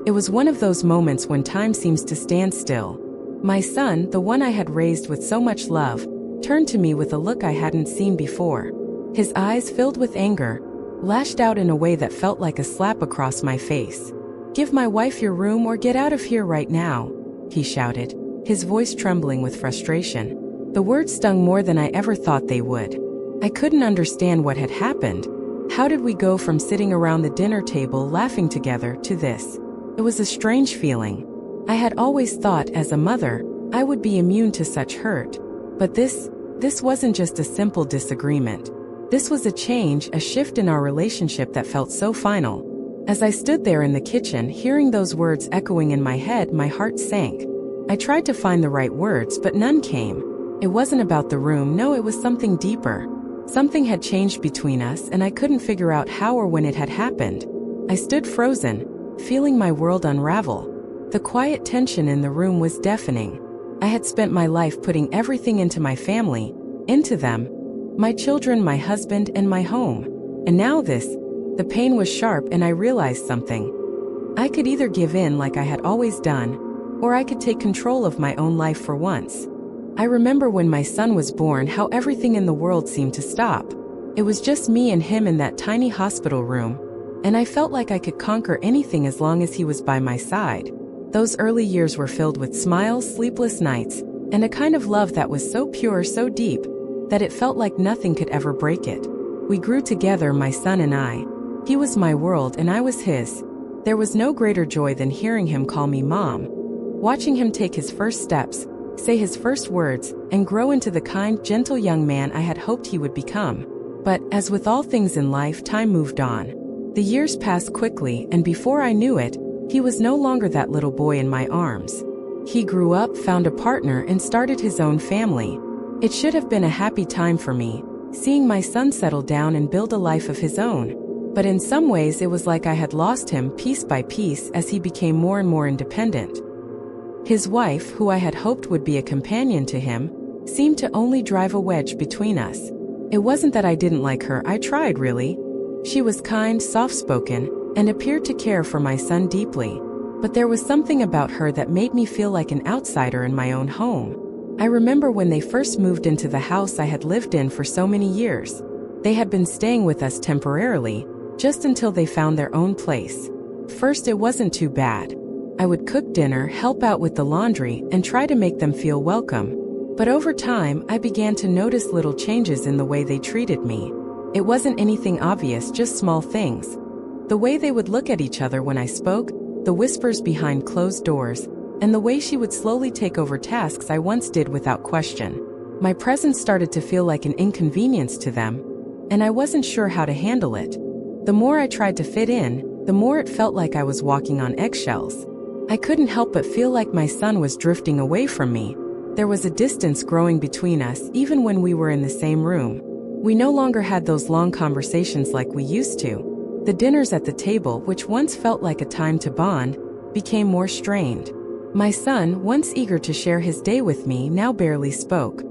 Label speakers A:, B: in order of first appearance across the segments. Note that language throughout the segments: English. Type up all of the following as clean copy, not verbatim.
A: It was one of those moments when time seems to stand still. My son, the one I had raised with so much love, turned to me with a look I hadn't seen before. His eyes, filled with anger, lashed out in a way that felt like a slap across my face. "Give my wife your room or get out of here right now," he shouted, his voice trembling with frustration. The words stung more than I ever thought they would. I couldn't understand what had happened. How did we go from sitting around the dinner table laughing together to this? It was a strange feeling. I had always thought, as a mother, I would be immune to such hurt. But this wasn't just a simple disagreement. This was a change, a shift in our relationship that felt so final. As I stood there in the kitchen, hearing those words echoing in my head, my heart sank. I tried to find the right words, but none came. It wasn't about the room, no, it was something deeper. Something had changed between us, and I couldn't figure out how or when it had happened. I stood frozen, feeling my world unravel. The quiet tension in the room was deafening. I had spent my life putting everything into my family, into them, my children, my husband, and my home. And now this. The pain was sharp, and I realized something. I could either give in like I had always done, or I could take control of my own life for once. I remember when my son was born, how everything in the world seemed to stop. It was just me and him in that tiny hospital room, and I felt like I could conquer anything as long as he was by my side. Those early years were filled with smiles, sleepless nights, and a kind of love that was so pure, so deep, that it felt like nothing could ever break it. We grew together, my son and I. He was my world and I was his. There was no greater joy than hearing him call me Mom. Watching him take his first steps, say his first words, and grow into the kind, gentle young man I had hoped he would become. But, as with all things in life, time moved on. The years passed quickly, and before I knew it, he was no longer that little boy in my arms. He grew up, found a partner, and started his own family. It should have been a happy time for me, seeing my son settle down and build a life of his own. But in some ways it was like I had lost him piece by piece as he became more and more independent. His wife, who I had hoped would be a companion to him, seemed to only drive a wedge between us. It wasn't that I didn't like her, I tried really. She was kind, soft-spoken, and appeared to care for my son deeply. But there was something about her that made me feel like an outsider in my own home. I remember when they first moved into the house I had lived in for so many years. They had been staying with us temporarily, just until they found their own place. First, it wasn't too bad. I would cook dinner, help out with the laundry, and try to make them feel welcome. But over time, I began to notice little changes in the way they treated me. It wasn't anything obvious, just small things. The way they would look at each other when I spoke, the whispers behind closed doors, and the way she would slowly take over tasks I once did without question. My presence started to feel like an inconvenience to them, and I wasn't sure how to handle it. The more I tried to fit in, the more it felt like I was walking on eggshells. I couldn't help but feel like my son was drifting away from me. There was a distance growing between us even when we were in the same room. We no longer had those long conversations like we used to. The dinners at the table, which once felt like a time to bond, became more strained. My son, once eager to share his day with me, now barely spoke.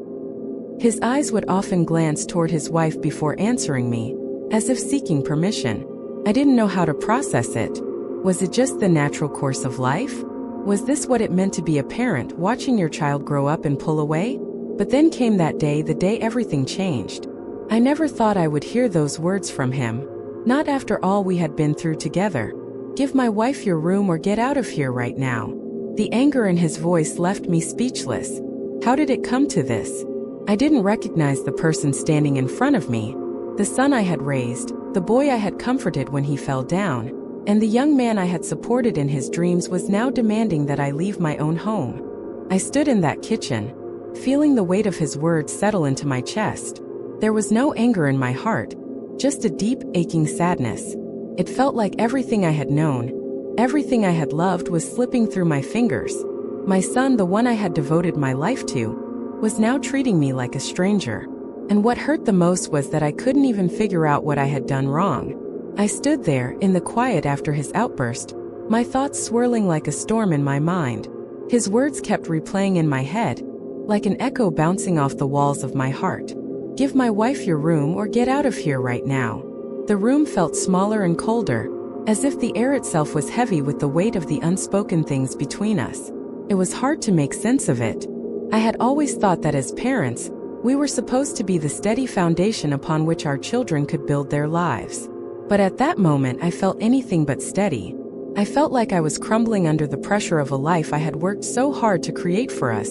A: His eyes would often glance toward his wife before answering me, as if seeking permission. I didn't know how to process it. Was it just the natural course of life? Was this what it meant to be a parent, watching your child grow up and pull away? But then came that day, the day everything changed. I never thought I would hear those words from him. Not after all we had been through together. "Give my wife your room or get out of here right now." The anger in his voice left me speechless. How did it come to this? I didn't recognize the person standing in front of me. The son I had raised, the boy I had comforted when he fell down, and the young man I had supported in his dreams was now demanding that I leave my own home. I stood in that kitchen, feeling the weight of his words settle into my chest. There was no anger in my heart, just a deep, aching sadness. It felt like everything I had known, everything I had loved was slipping through my fingers. My son, the one I had devoted my life to, was now treating me like a stranger. And what hurt the most was that I couldn't even figure out what I had done wrong. I stood there, in the quiet after his outburst, my thoughts swirling like a storm in my mind. His words kept replaying in my head, like an echo bouncing off the walls of my heart. "Give my wife your room or get out of here right now." The room felt smaller and colder, as if the air itself was heavy with the weight of the unspoken things between us. It was hard to make sense of it. I had always thought that as parents, we were supposed to be the steady foundation upon which our children could build their lives. But at that moment I felt anything but steady. I felt like I was crumbling under the pressure of a life I had worked so hard to create for us,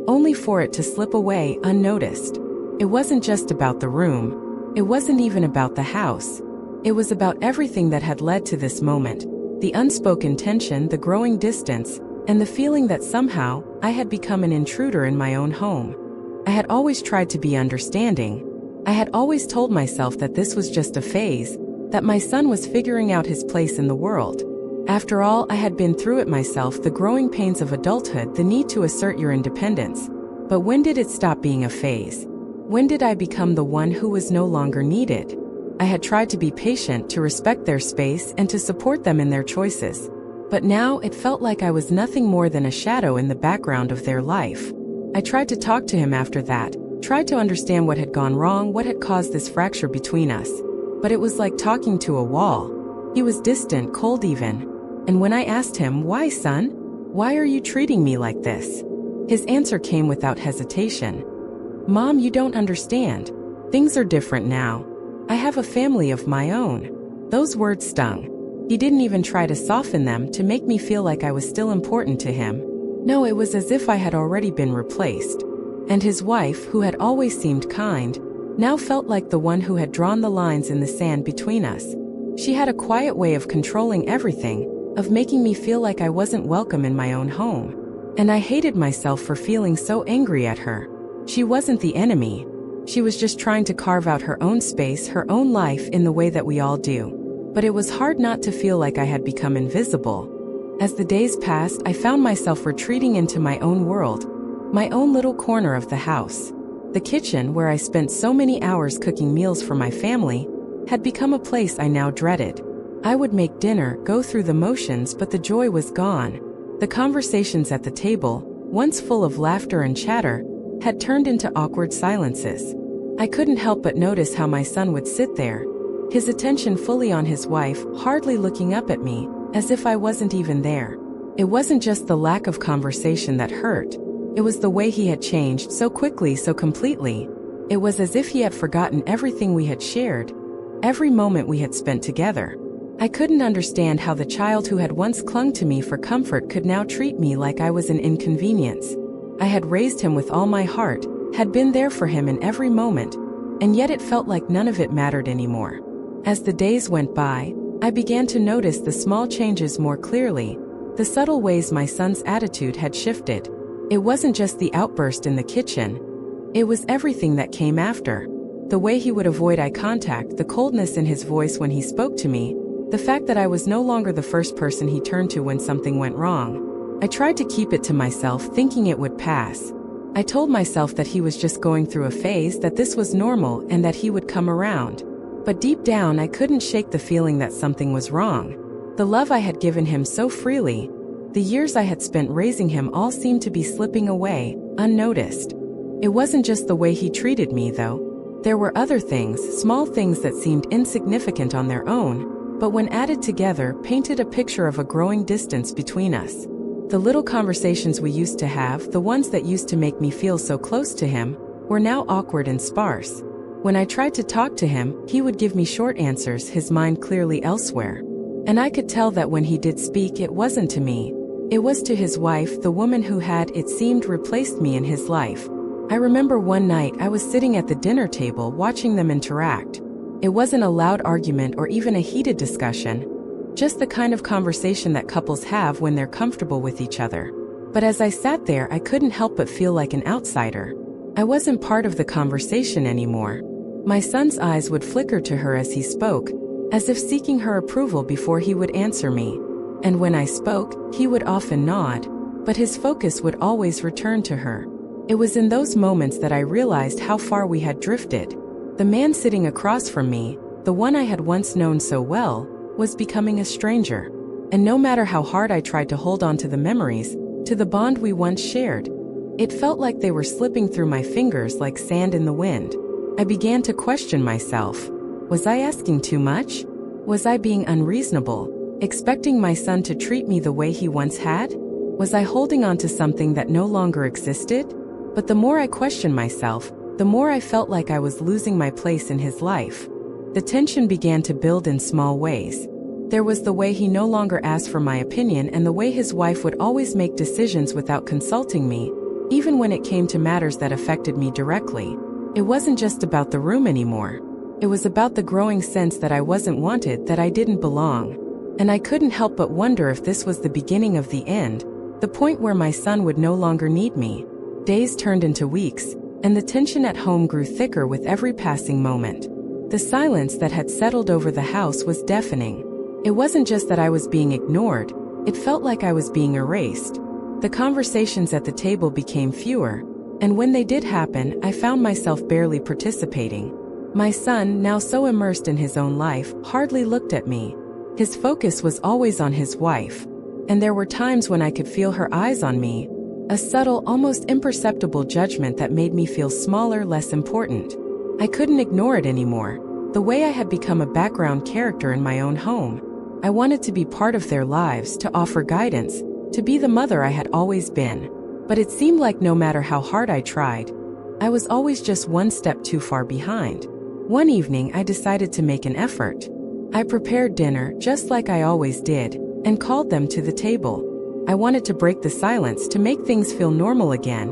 A: only for it to slip away unnoticed. It wasn't just about the room. It wasn't even about the house. It was about everything that had led to this moment, the unspoken tension, the growing distance, and the feeling that somehow I had become an intruder in my own home. I had always tried to be understanding. I had always told myself that this was just a phase, that my son was figuring out his place in the world. After all, I had been through it myself, the growing pains of adulthood, the need to assert your independence. But when did it stop being a phase? When did I become the one who was no longer needed? I had tried to be patient, to respect their space, and to support them in their choices. But now it felt like I was nothing more than a shadow in the background of their life. I tried to talk to him after that, tried to understand what had gone wrong, what had caused this fracture between us. But it was like talking to a wall. He was distant, cold even. And when I asked him, "Why, son? Why are you treating me like this?" his answer came without hesitation. "Mom, you don't understand. Things are different now. I have a family of my own." Those words stung. He didn't even try to soften them to make me feel like I was still important to him. No, it was as if I had already been replaced. And his wife, who had always seemed kind, now felt like the one who had drawn the lines in the sand between us. She had a quiet way of controlling everything, of making me feel like I wasn't welcome in my own home. And I hated myself for feeling so angry at her. She wasn't the enemy. She was just trying to carve out her own space, her own life in the way that we all do. But it was hard not to feel like I had become invisible. As the days passed, I found myself retreating into my own world, my own little corner of the house. The kitchen, where I spent so many hours cooking meals for my family, had become a place I now dreaded. I would make dinner, go through the motions, but the joy was gone. The conversations at the table, once full of laughter and chatter, had turned into awkward silences. I couldn't help but notice how my son would sit there, his attention fully on his wife, hardly looking up at me, as if I wasn't even there. It wasn't just the lack of conversation that hurt. It was the way he had changed so quickly, so completely. It was as if he had forgotten everything we had shared, every moment we had spent together. I couldn't understand how the child who had once clung to me for comfort could now treat me like I was an inconvenience. I had raised him with all my heart, had been there for him in every moment, and yet it felt like none of it mattered anymore. As the days went by, I began to notice the small changes more clearly, the subtle ways my son's attitude had shifted. It wasn't just the outburst in the kitchen. It was everything that came after. The way he would avoid eye contact, the coldness in his voice when he spoke to me, the fact that I was no longer the first person he turned to when something went wrong. I tried to keep it to myself, thinking it would pass. I told myself that he was just going through a phase, that this was normal, and that he would come around. But deep down, I couldn't shake the feeling that something was wrong. The love I had given him so freely, the years I had spent raising him, all seemed to be slipping away, unnoticed. It wasn't just the way he treated me, though. There were other things, small things that seemed insignificant on their own, but when added together, painted a picture of a growing distance between us. The little conversations we used to have, the ones that used to make me feel so close to him, were now awkward and sparse. When I tried to talk to him, he would give me short answers, his mind clearly elsewhere. And I could tell that when he did speak, it wasn't to me. It was to his wife, the woman who had, it seemed, replaced me in his life. I remember one night I was sitting at the dinner table watching them interact. It wasn't a loud argument or even a heated discussion, just the kind of conversation that couples have when they're comfortable with each other. But as I sat there, I couldn't help but feel like an outsider. I wasn't part of the conversation anymore. My son's eyes would flicker to her as he spoke, as if seeking her approval before he would answer me. And when I spoke, he would often nod, but his focus would always return to her. It was in those moments that I realized how far we had drifted. The man sitting across from me, the one I had once known so well, was becoming a stranger. And no matter how hard I tried to hold on to the memories, to the bond we once shared, it felt like they were slipping through my fingers like sand in the wind. I began to question myself. Was I asking too much? Was I being unreasonable, expecting my son to treat me the way he once had? Was I holding on to something that no longer existed? But the more I questioned myself, the more I felt like I was losing my place in his life. The tension began to build in small ways. There was the way he no longer asked for my opinion and the way his wife would always make decisions without consulting me, even when it came to matters that affected me directly. It wasn't just about the room anymore. It was about the growing sense that I wasn't wanted, that I didn't belong. And I couldn't help but wonder if this was the beginning of the end, the point where my son would no longer need me. Days turned into weeks, and the tension at home grew thicker with every passing moment. The silence that had settled over the house was deafening. It wasn't just that I was being ignored, it felt like I was being erased. The conversations at the table became fewer, and when they did happen, I found myself barely participating. My son, now so immersed in his own life, hardly looked at me. His focus was always on his wife, and there were times when I could feel her eyes on me, a subtle, almost imperceptible judgment that made me feel smaller, less important. I couldn't ignore it anymore. The way I had become a background character in my own home. I wanted to be part of their lives, to offer guidance, to be the mother I had always been. But it seemed like no matter how hard I tried, I was always just one step too far behind. One evening, I decided to make an effort. I prepared dinner, just like I always did, and called them to the table. I wanted to break the silence, to make things feel normal again,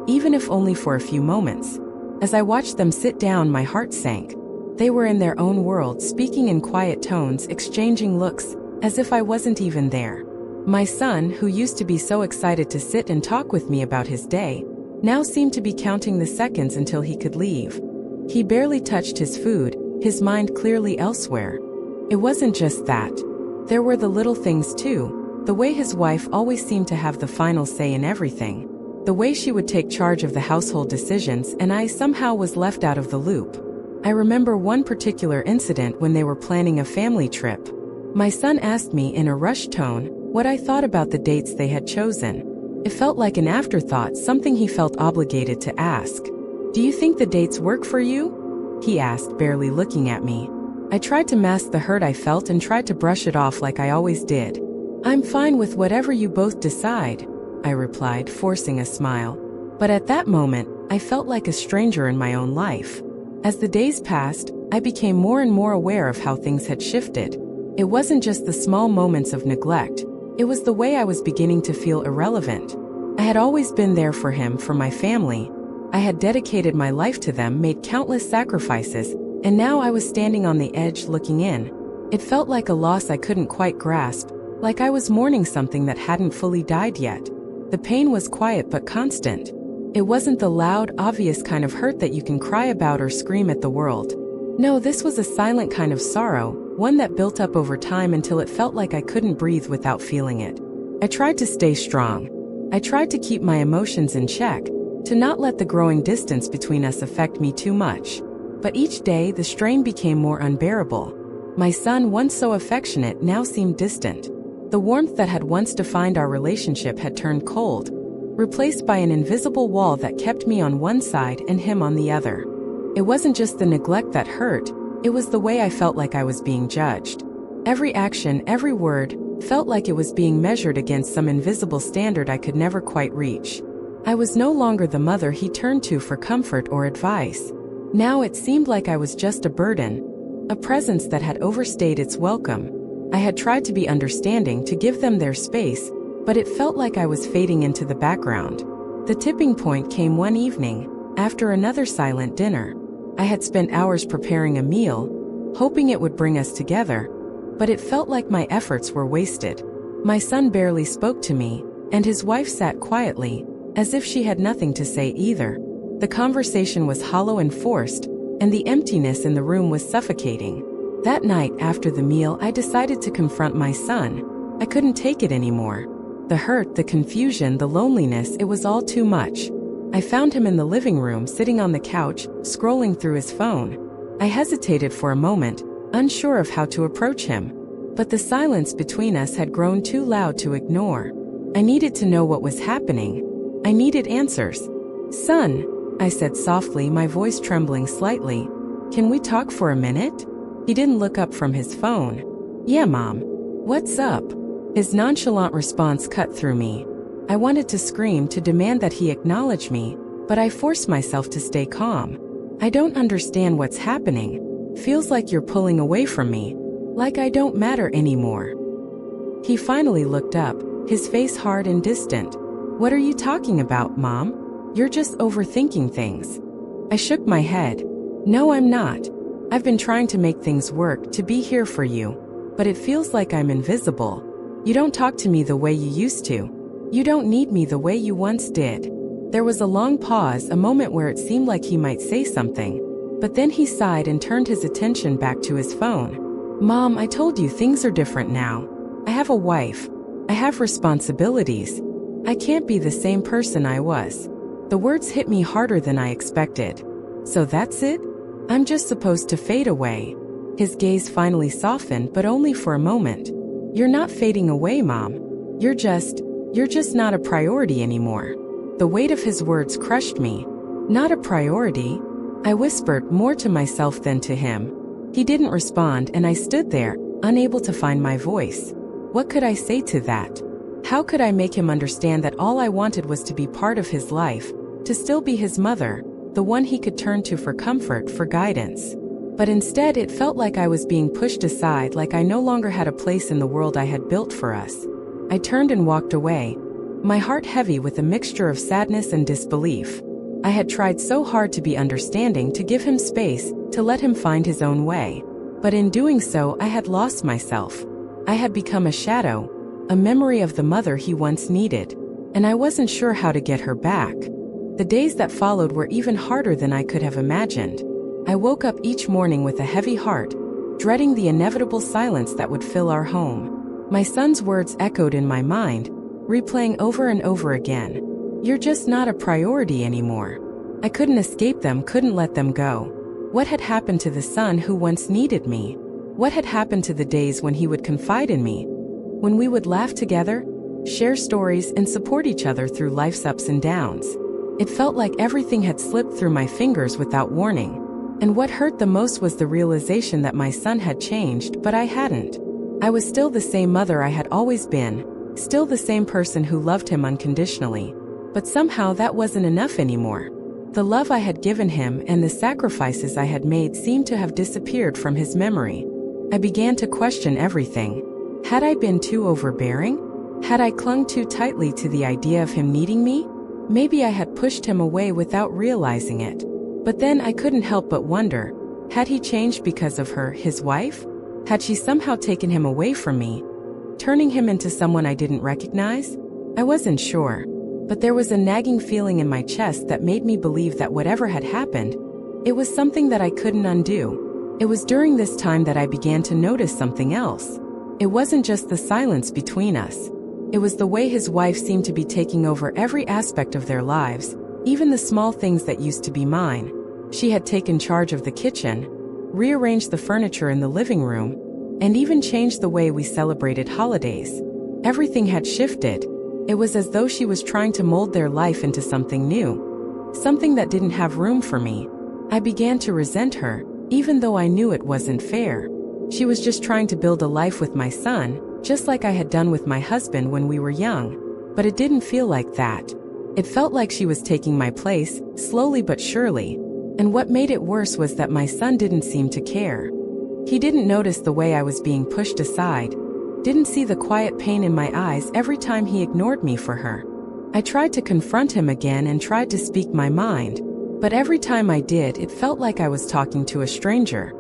A: even if only for a few moments. As I watched them sit down, my heart sank. They were in their own world, speaking in quiet tones, exchanging looks, as if I wasn't even there. My son, who used to be so excited to sit and talk with me about his day, now seemed to be counting the seconds until he could leave. He barely touched his food, his mind clearly elsewhere. It wasn't just that. There were the little things too, the way his wife always seemed to have the final say in everything, the way she would take charge of the household decisions and I somehow was left out of the loop. I remember one particular incident when they were planning a family trip. My son asked me in a rushed tone what I thought about the dates they had chosen. It felt like an afterthought, something he felt obligated to ask. "Do you think the dates work for you?" he asked, barely looking at me. I tried to mask the hurt I felt and tried to brush it off like I always did. "I'm fine with whatever you both decide," I replied, forcing a smile. But at that moment, I felt like a stranger in my own life. As the days passed, I became more and more aware of how things had shifted. It wasn't just the small moments of neglect, it was the way I was beginning to feel irrelevant. I had always been there for him, for my family. I had dedicated my life to them, made countless sacrifices, and now I was standing on the edge looking in. It felt like a loss I couldn't quite grasp, like I was mourning something that hadn't fully died yet. The pain was quiet but constant. It wasn't the loud, obvious kind of hurt that you can cry about or scream at the world. No, this was a silent kind of sorrow, one that built up over time until it felt like I couldn't breathe without feeling it. I tried to stay strong. I tried to keep my emotions in check, to not let the growing distance between us affect me too much. But each day, the strain became more unbearable. My son, once so affectionate, now seemed distant. The warmth that had once defined our relationship had turned cold, replaced by an invisible wall that kept me on one side and him on the other. It wasn't just the neglect that hurt, it was the way I felt like I was being judged. Every action, every word, felt like it was being measured against some invisible standard I could never quite reach. I was no longer the mother he turned to for comfort or advice. Now it seemed like I was just a burden, a presence that had overstayed its welcome. I had tried to be understanding, to give them their space, but it felt like I was fading into the background. The tipping point came one evening, after another silent dinner. I had spent hours preparing a meal, hoping it would bring us together, but it felt like my efforts were wasted. My son barely spoke to me, and his wife sat quietly, as if she had nothing to say either. The conversation was hollow and forced, and the emptiness in the room was suffocating. That night, after the meal, I decided to confront my son. I couldn't take it anymore. The hurt, the confusion, the loneliness, it was all too much. I found him in the living room, sitting on the couch, scrolling through his phone. I hesitated for a moment, unsure of how to approach him. But the silence between us had grown too loud to ignore. I needed to know what was happening. I needed answers. "Son," I said softly, my voice trembling slightly, "can we talk for a minute?" He didn't look up from his phone. "Yeah, Mom. What's up?" His nonchalant response cut through me. I wanted to scream to demand that he acknowledge me, but I forced myself to stay calm. "I don't understand what's happening. Feels like you're pulling away from me. Like I don't matter anymore." He finally looked up, his face hard and distant. "What are you talking about, Mom? You're just overthinking things." I shook my head. "No, I'm not. I've been trying to make things work, to be here for you. But it feels like I'm invisible. You don't talk to me the way you used to. You don't need me the way you once did." There was a long pause, a moment where it seemed like he might say something. But then he sighed and turned his attention back to his phone. "Mom, I told you things are different now. I have a wife. I have responsibilities. I can't be the same person I was." The words hit me harder than I expected. "So that's it? I'm just supposed to fade away?" His gaze finally softened, but only for a moment. "You're not fading away, Mom. You're just not a priority anymore." The weight of his words crushed me. "Not a priority?" I whispered, more to myself than to him. He didn't respond, and I stood there, unable to find my voice. What could I say to that? How could I make him understand that all I wanted was to be part of his life, to still be his mother, the one he could turn to for comfort, for guidance? But instead it felt like I was being pushed aside, like I no longer had a place in the world I had built for us. I turned and walked away, my heart heavy with a mixture of sadness and disbelief. I had tried so hard to be understanding, to give him space, to let him find his own way. But in doing so, I had lost myself. I had become a shadow, a memory of the mother he once needed, and I wasn't sure how to get her back. The days that followed were even harder than I could have imagined. I woke up each morning with a heavy heart, dreading the inevitable silence that would fill our home. My son's words echoed in my mind, replaying over and over again. "You're just not a priority anymore." I couldn't escape them, couldn't let them go. What had happened to the son who once needed me? What had happened to the days when he would confide in me? When we would laugh together, share stories, and support each other through life's ups and downs? It felt like everything had slipped through my fingers without warning. And what hurt the most was the realization that my son had changed, but I hadn't. I was still the same mother I had always been, still the same person who loved him unconditionally. But somehow that wasn't enough anymore. The love I had given him and the sacrifices I had made seemed to have disappeared from his memory. I began to question everything. Had I been too overbearing? Had I clung too tightly to the idea of him needing me? Maybe I had pushed him away without realizing it. But then I couldn't help but wonder, had he changed because of her, his wife? Had she somehow taken him away from me, turning him into someone I didn't recognize? I wasn't sure. But there was a nagging feeling in my chest that made me believe that whatever had happened, it was something that I couldn't undo. It was during this time that I began to notice something else. It wasn't just the silence between us. It was the way his wife seemed to be taking over every aspect of their lives, even the small things that used to be mine. She had taken charge of the kitchen, rearranged the furniture in the living room, and even changed the way we celebrated holidays. Everything had shifted. It was as though she was trying to mold their life into something new, something that didn't have room for me. I began to resent her, even though I knew it wasn't fair. She was just trying to build a life with my son, just like I had done with my husband when we were young. But it didn't feel like that. It felt like she was taking my place, slowly but surely. And what made it worse was that my son didn't seem to care. He didn't notice the way I was being pushed aside, didn't see the quiet pain in my eyes every time he ignored me for her. I tried to confront him again and tried to speak my mind, but every time I did, it felt like I was talking to a stranger.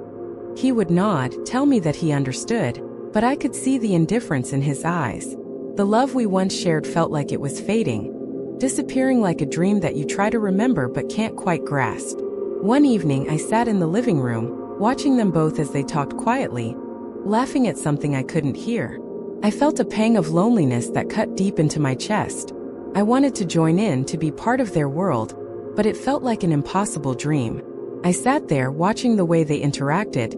A: He would nod, tell me that he understood, but I could see the indifference in his eyes. The love we once shared felt like it was fading, disappearing like a dream that you try to remember but can't quite grasp. One evening, I sat in the living room, watching them both as they talked quietly, laughing at something I couldn't hear. I felt a pang of loneliness that cut deep into my chest. I wanted to join in, to be part of their world, but it felt like an impossible dream. I sat there watching the way they interacted,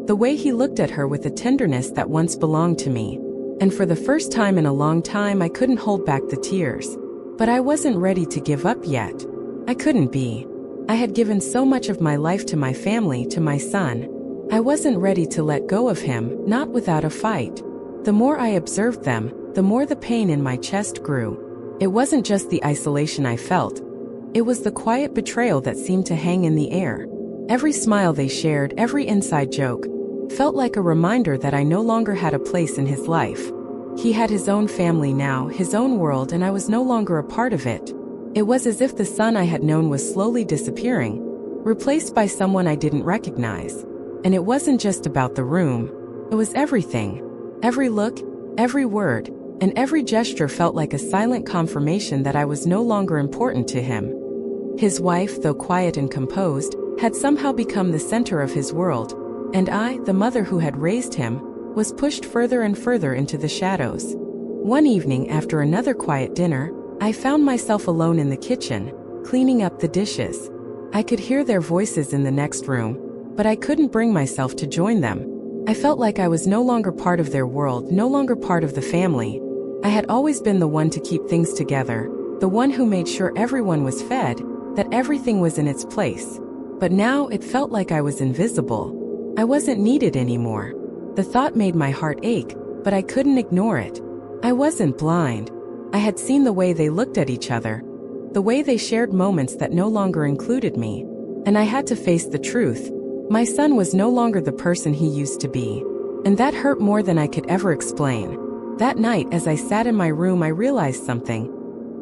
A: the way he looked at her with a tenderness that once belonged to me. And for the first time in a long time, I couldn't hold back the tears. But I wasn't ready to give up yet. I couldn't be. I had given so much of my life to my family, to my son. I wasn't ready to let go of him, not without a fight. The more I observed them, the more the pain in my chest grew. It wasn't just the isolation I felt. It was the quiet betrayal that seemed to hang in the air. Every smile they shared, every inside joke, felt like a reminder that I no longer had a place in his life. He had his own family now, his own world, and I was no longer a part of it. It was as if the son I had known was slowly disappearing, replaced by someone I didn't recognize. And it wasn't just about the room. It was everything. Every look, every word, and every gesture felt like a silent confirmation that I was no longer important to him. His wife, though quiet and composed, had somehow become the center of his world, and I, the mother who had raised him, was pushed further and further into the shadows. One evening after another quiet dinner, I found myself alone in the kitchen, cleaning up the dishes. I could hear their voices in the next room, but I couldn't bring myself to join them. I felt like I was no longer part of their world, no longer part of the family. I had always been the one to keep things together, the one who made sure everyone was fed, that everything was in its place. But now it felt like I was invisible. I wasn't needed anymore. The thought made my heart ache, but I couldn't ignore it. I wasn't blind. I had seen the way they looked at each other, the way they shared moments that no longer included me, and I had to face the truth. My son was no longer the person he used to be, and that hurt more than I could ever explain. That night, as I sat in my room, I realized something.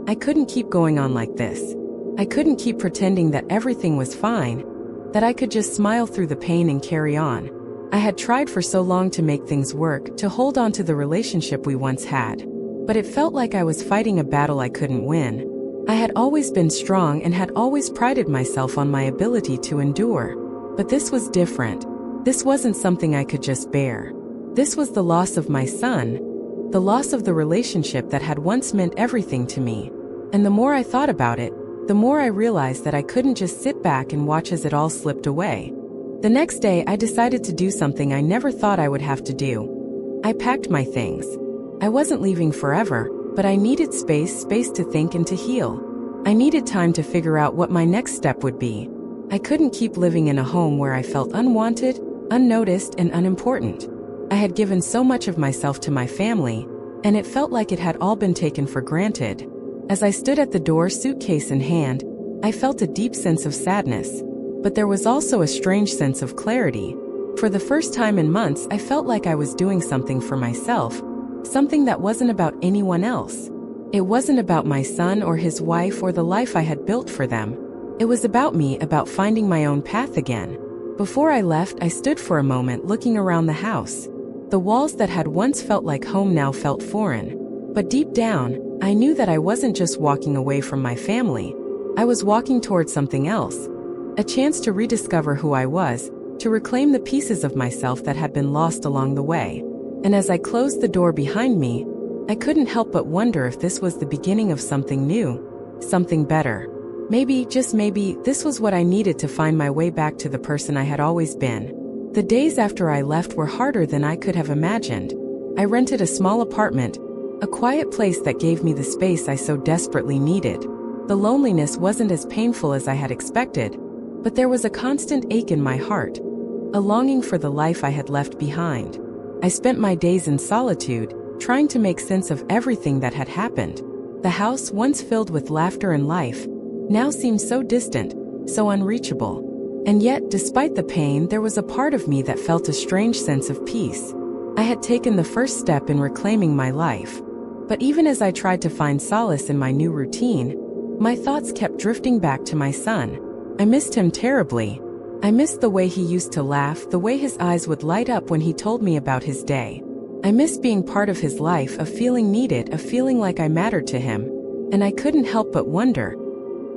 A: I couldn't keep going on like this. I couldn't keep pretending that everything was fine, that I could just smile through the pain and carry on. I had tried for so long to make things work, to hold on to the relationship we once had, but it felt like I was fighting a battle I couldn't win. I had always been strong and had always prided myself on my ability to endure. But this was different. This wasn't something I could just bear. This was the loss of my son, the loss of the relationship that had once meant everything to me. And the more I thought about it, the more I realized that I couldn't just sit back and watch as it all slipped away. The next day, I decided to do something I never thought I would have to do. I packed my things. I wasn't leaving forever, but I needed space to think and to heal. I needed time to figure out what my next step would be. I couldn't keep living in a home where I felt unwanted, unnoticed, and unimportant. I had given so much of myself to my family, and it felt like it had all been taken for granted. As I stood at the door, suitcase in hand, I felt a deep sense of sadness. But there was also a strange sense of clarity. For the first time in months, I felt like I was doing something for myself, something that wasn't about anyone else. It wasn't about my son or his wife or the life I had built for them. It was about me, about finding my own path again. Before I left, I stood for a moment looking around the house. The walls that had once felt like home now felt foreign. But deep down, I knew that I wasn't just walking away from my family. I was walking towards something else. A chance to rediscover who I was, to reclaim the pieces of myself that had been lost along the way. And as I closed the door behind me, I couldn't help but wonder if this was the beginning of something new, something better. Maybe, just maybe, this was what I needed to find my way back to the person I had always been. The days after I left were harder than I could have imagined. I rented a small apartment, a quiet place that gave me the space I so desperately needed. The loneliness wasn't as painful as I had expected, but there was a constant ache in my heart, a longing for the life I had left behind. I spent my days in solitude, trying to make sense of everything that had happened. The house, once filled with laughter and life, now seemed so distant, so unreachable. And yet, despite the pain, there was a part of me that felt a strange sense of peace. I had taken the first step in reclaiming my life. But even as I tried to find solace in my new routine, my thoughts kept drifting back to my son. I missed him terribly. I missed the way he used to laugh, the way his eyes would light up when he told me about his day. I missed being part of his life, of feeling needed, of feeling like I mattered to him. And I couldn't help but wonder,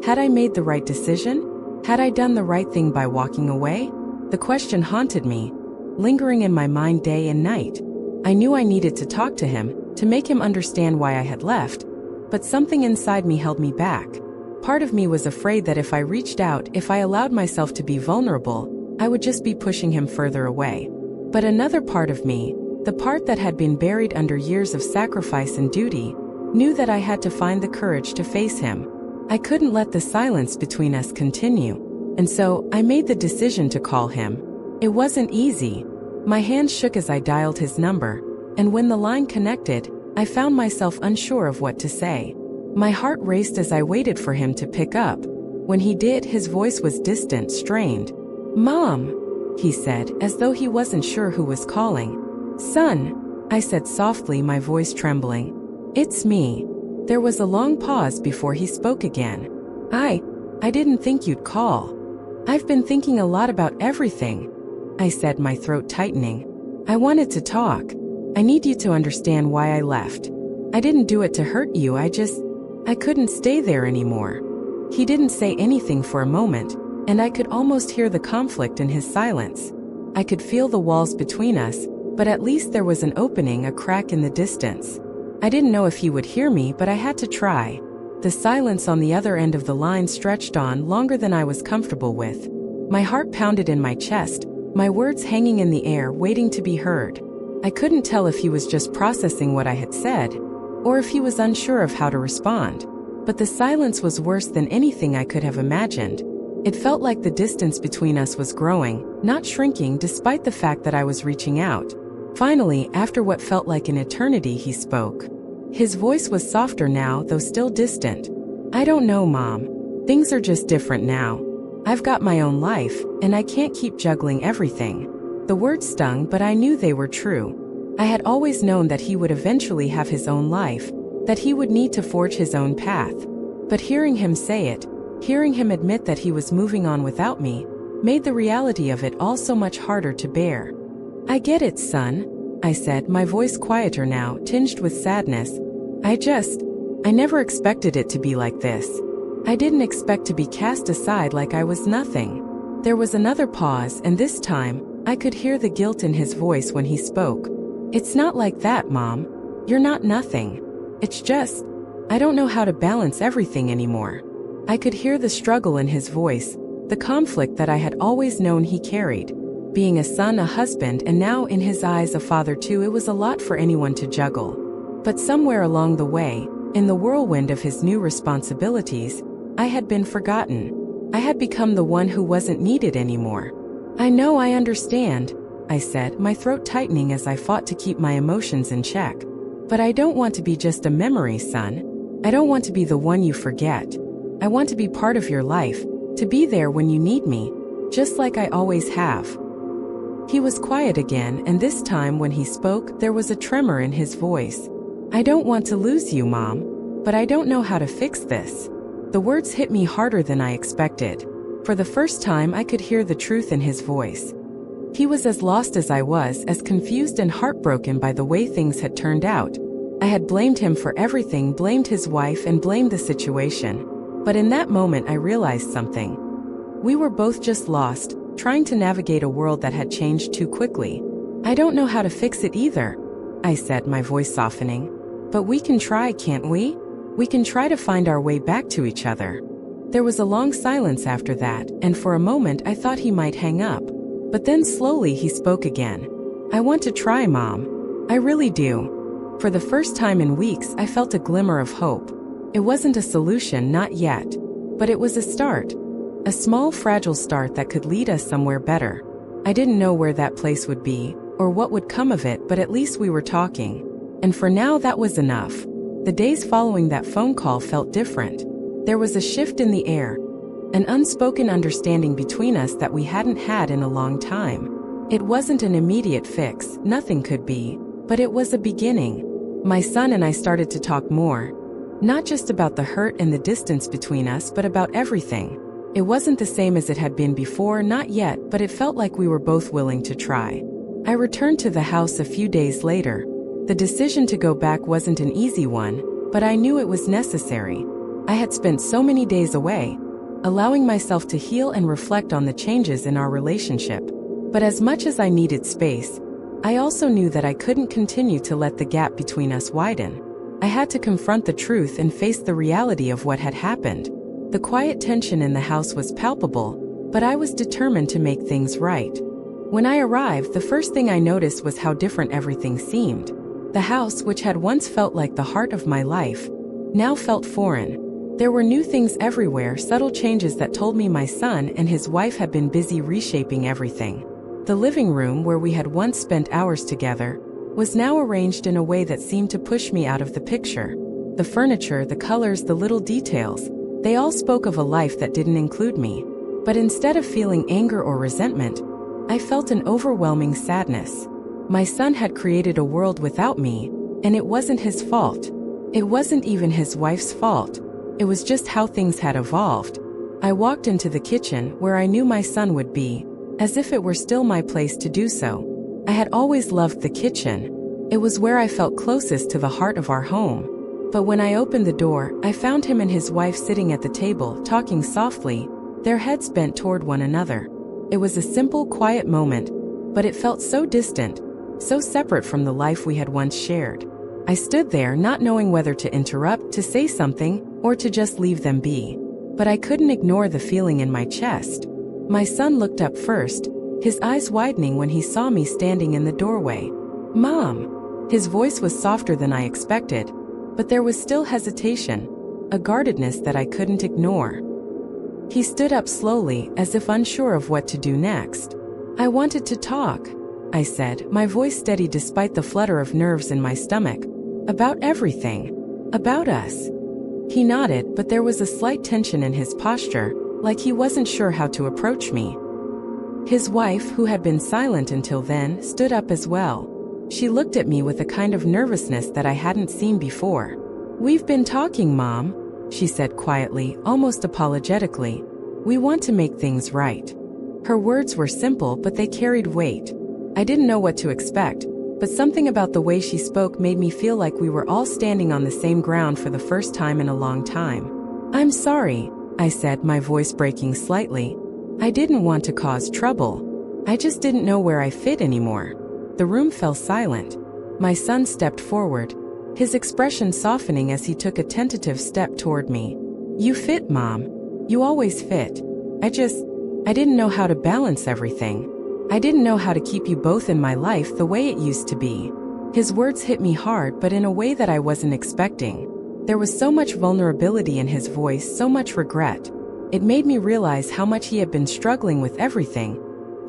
A: had I made the right decision? Had I done the right thing by walking away? The question haunted me, lingering in my mind day and night. I knew I needed to talk to him, to make him understand why I had left, but something inside me held me back. Part of me was afraid that if I reached out, if I allowed myself to be vulnerable, I would just be pushing him further away. But another part of me, the part that had been buried under years of sacrifice and duty, knew that I had to find the courage to face him. I couldn't let the silence between us continue, and so I made the decision to call him. It wasn't easy. My hands shook as I dialed his number, and when the line connected, I found myself unsure of what to say. My heart raced as I waited for him to pick up. When he did, his voice was distant, strained. "Mom," he said, as though he wasn't sure who was calling. "Son," I said softly, my voice trembling. "It's me." There was a long pause before he spoke again. I didn't think you'd call. I've been thinking a lot about everything," I said, my throat tightening. "I wanted to talk. I need you to understand why I left. I didn't do it to hurt you, I couldn't stay there anymore." He didn't say anything for a moment, and I could almost hear the conflict in his silence. I could feel the walls between us, but at least there was an opening, a crack in the distance. I didn't know if he would hear me, but I had to try. The silence on the other end of the line stretched on longer than I was comfortable with. My heart pounded in my chest, my words hanging in the air, waiting to be heard. I couldn't tell if he was just processing what I had said, or if he was unsure of how to respond. But the silence was worse than anything I could have imagined. It felt like the distance between us was growing, not shrinking, despite the fact that I was reaching out. Finally, after what felt like an eternity, he spoke. His voice was softer now, though still distant. "I don't know, Mom. Things are just different now. I've got my own life, and I can't keep juggling everything." The words stung, but I knew they were true. I had always known that he would eventually have his own life, that he would need to forge his own path. But hearing him say it, hearing him admit that he was moving on without me, made the reality of it all so much harder to bear. "I get it, son," I said, my voice quieter now, tinged with sadness. I never expected it to be like this. I didn't expect to be cast aside like I was nothing." There was another pause, and this time, I could hear the guilt in his voice when he spoke. "It's not like that, Mom. You're not nothing. It's just, I don't know how to balance everything anymore." I could hear the struggle in his voice, the conflict that I had always known he carried. Being a son, a husband, and now in his eyes a father too, it was a lot for anyone to juggle. But somewhere along the way, in the whirlwind of his new responsibilities, I had been forgotten. I had become the one who wasn't needed anymore. "I know, I understand," I said, my throat tightening as I fought to keep my emotions in check. "But I don't want to be just a memory, son. I don't want to be the one you forget. I want to be part of your life, to be there when you need me, just like I always have." He was quiet again, and this time when he spoke, there was a tremor in his voice. "I don't want to lose you, Mom, but I don't know how to fix this." The words hit me harder than I expected. For the first time, I could hear the truth in his voice. He was as lost as I was, as confused and heartbroken by the way things had turned out. I had blamed him for everything, blamed his wife, and blamed the situation. But in that moment, I realized something. We were both just lost, trying to navigate a world that had changed too quickly. "I don't know how to fix it either," I said, my voice softening. "But we can try, can't we? We can try to find our way back to each other." There was a long silence after that, and for a moment I thought he might hang up. But then slowly he spoke again. "I want to try, Mom. I really do." For the first time in weeks, I felt a glimmer of hope. It wasn't a solution, not yet. But it was a start. A small, fragile start that could lead us somewhere better. I didn't know where that place would be, or what would come of it, but at least we were talking. And for now, that was enough. The days following that phone call felt different. There was a shift in the air, an unspoken understanding between us that we hadn't had in a long time. It wasn't an immediate fix, nothing could be, but it was a beginning. My son and I started to talk more. Not just about the hurt and the distance between us, but about everything. It wasn't the same as it had been before, not yet, but it felt like we were both willing to try. I returned to the house a few days later. The decision to go back wasn't an easy one, but I knew it was necessary. I had spent so many days away, allowing myself to heal and reflect on the changes in our relationship. But as much as I needed space, I also knew that I couldn't continue to let the gap between us widen. I had to confront the truth and face the reality of what had happened. The quiet tension in the house was palpable, but I was determined to make things right. When I arrived, the first thing I noticed was how different everything seemed. The house, which had once felt like the heart of my life, now felt foreign. There were new things everywhere, subtle changes that told me my son and his wife had been busy reshaping everything. The living room, where we had once spent hours together, was now arranged in a way that seemed to push me out of the picture. The furniture, the colors, the little details, they all spoke of a life that didn't include me. But instead of feeling anger or resentment, I felt an overwhelming sadness. My son had created a world without me, and it wasn't his fault. It wasn't even his wife's fault. It was just how things had evolved. I walked into the kitchen, where I knew my son would be, as if it were still my place to do so. I had always loved the kitchen. It was where I felt closest to the heart of our home. But when I opened the door, I found him and his wife sitting at the table, talking softly, their heads bent toward one another. It was a simple, quiet moment, but it felt so distant, so separate from the life we had once shared. I stood there, not knowing whether to interrupt, to say something, or to just leave them be. But I couldn't ignore the feeling in my chest. My son looked up first, his eyes widening when he saw me standing in the doorway. "Mom!" His voice was softer than I expected, but there was still hesitation, a guardedness that I couldn't ignore. He stood up slowly, as if unsure of what to do next. "I wanted to talk," I said, my voice steady despite the flutter of nerves in my stomach. "About everything. About us." He nodded, but there was a slight tension in his posture, like he wasn't sure how to approach me. His wife, who had been silent until then, stood up as well. She looked at me with a kind of nervousness that I hadn't seen before. "We've been talking, Mom," she said quietly, almost apologetically. "We want to make things right." Her words were simple, but they carried weight. I didn't know what to expect, but something about the way she spoke made me feel like we were all standing on the same ground for the first time in a long time. "I'm sorry," I said, my voice breaking slightly. "I didn't want to cause trouble. I just didn't know where I fit anymore." The room fell silent. My son stepped forward, his expression softening as he took a tentative step toward me. "You fit, Mom. You always fit. I didn't know how to balance everything. I didn't know how to keep you both in my life the way it used to be." His words hit me hard, but in a way that I wasn't expecting. There was so much vulnerability in his voice, so much regret. It made me realize how much he had been struggling with everything,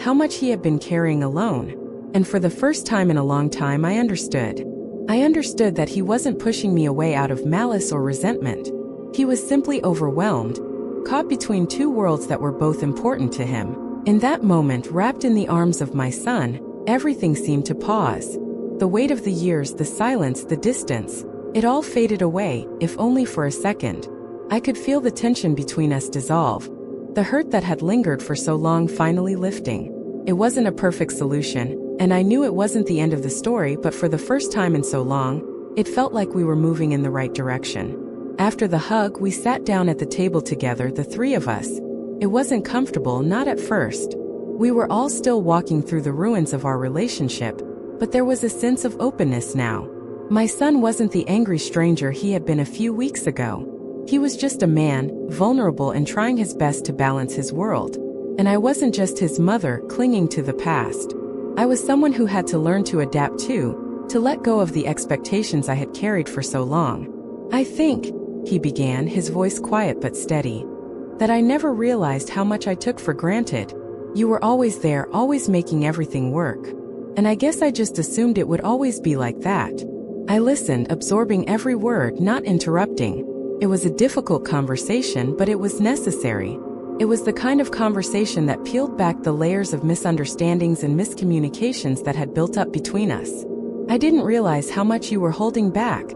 A: how much he had been carrying alone. And for the first time in a long time, I understood. I understood that he wasn't pushing me away out of malice or resentment. He was simply overwhelmed, caught between two worlds that were both important to him. In that moment, wrapped in the arms of my son, everything seemed to pause. The weight of the years, the silence, the distance, it all faded away, if only for a second. I could feel the tension between us dissolve, the hurt that had lingered for so long finally lifting. It wasn't a perfect solution, and I knew it wasn't the end of the story, but for the first time in so long, it felt like we were moving in the right direction. After the hug, we sat down at the table together, the three of us. It wasn't comfortable, not at first. We were all still walking through the ruins of our relationship, but there was a sense of openness now. My son wasn't the angry stranger he had been a few weeks ago. He was just a man, vulnerable and trying his best to balance his world. And I wasn't just his mother, clinging to the past. I was someone who had to learn to adapt too, to let go of the expectations I had carried for so long. "I think," he began, his voice quiet but steady, "that I never realized how much I took for granted. You were always there, always making everything work. And I guess I just assumed it would always be like that." I listened, absorbing every word, not interrupting. It was a difficult conversation, but it was necessary. It was the kind of conversation that peeled back the layers of misunderstandings and miscommunications that had built up between us. "I didn't realize how much you were holding back,"